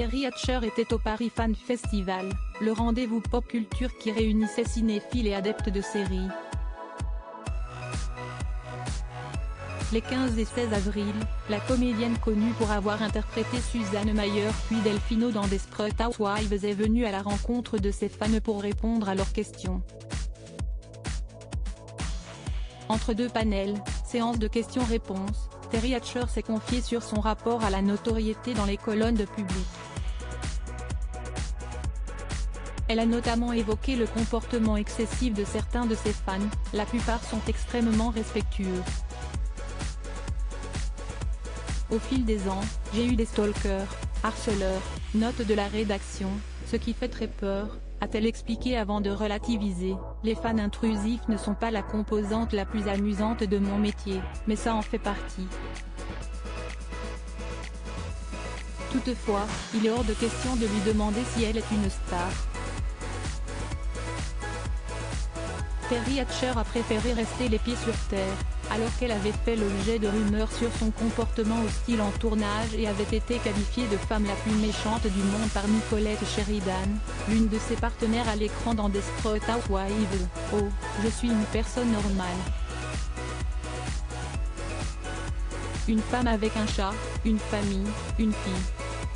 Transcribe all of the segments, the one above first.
Terry Hatcher était au Paris Fan Festival, le rendez-vous pop culture qui réunissait cinéphiles et adeptes de séries. Les 15 et 16 avril, la comédienne connue pour avoir interprété Susanne Mayer puis Delphino dans Desperate Housewives est venue à la rencontre de ses fans pour répondre à leurs questions. Entre deux panels, séance de questions-réponses, Terry Hatcher s'est confiée sur son rapport à la notoriété dans les colonnes de Public. Elle a notamment évoqué le comportement excessif de certains de ses fans, la plupart sont extrêmement respectueux. Au fil des ans, j'ai eu des stalkers, harceleurs, notes de la rédaction, ce qui fait très peur, a-t-elle expliqué avant de relativiser. Les fans intrusifs ne sont pas la composante la plus amusante de mon métier, mais ça en fait partie. Toutefois, il est hors de question de lui demander si elle est une star. Terry Hatcher a préféré rester les pieds sur terre, alors qu'elle avait fait l'objet de rumeurs sur son comportement hostile en tournage et avait été qualifiée de femme la plus méchante du monde par Nicolette Sheridan, l'une de ses partenaires à l'écran dans Desperate Housewives. « Oh, je suis une personne normale. Une femme avec un chat, une famille, une fille.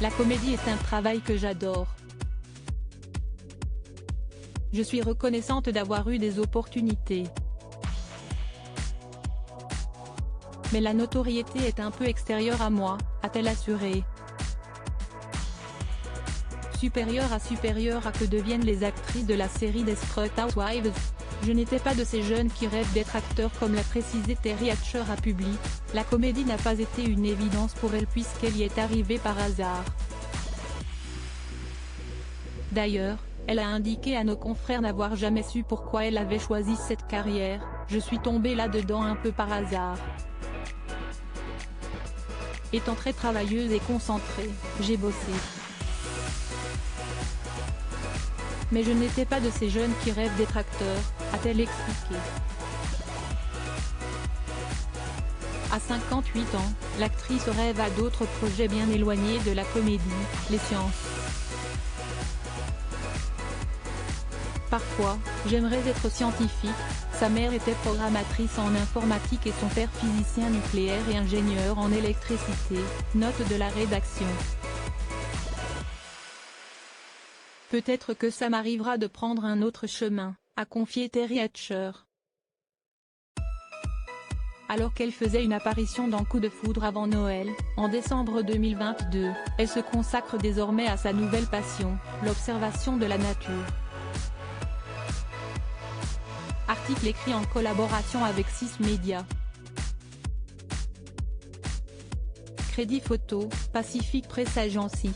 La comédie est un travail que j'adore. Je suis reconnaissante d'avoir eu des opportunités. Mais la notoriété est un peu extérieure à moi, a-t-elle assuré. Supérieure à que deviennent les actrices de la série Desperate Housewives. Je n'étais pas de ces jeunes qui rêvent d'être acteurs comme l'a précisé Terry Hatcher à Public. La comédie n'a pas été une évidence pour elle puisqu'elle y est arrivée par hasard. D'ailleurs, elle a indiqué à nos confrères n'avoir jamais su pourquoi elle avait choisi cette carrière. Je suis tombée là-dedans un peu par hasard. Étant très travailleuse et concentrée, j'ai bossé. Mais je n'étais pas de ces jeunes qui rêvent d'être acteurs, a-t-elle expliqué. À 58 ans, l'actrice rêve à d'autres projets bien éloignés de la comédie, les sciences. Parfois, j'aimerais être scientifique. Sa mère était programmatrice en informatique et son père physicien nucléaire et ingénieur en électricité, note de la rédaction. Peut-être que ça m'arrivera de prendre un autre chemin, a confié Terry Hatcher. Alors qu'elle faisait une apparition dans Coup de foudre avant Noël, en décembre 2022, elle se consacre désormais à sa nouvelle passion, l'observation de la nature. Article écrit en collaboration avec 6 médias. Crédit photo, Pacific Press Agency.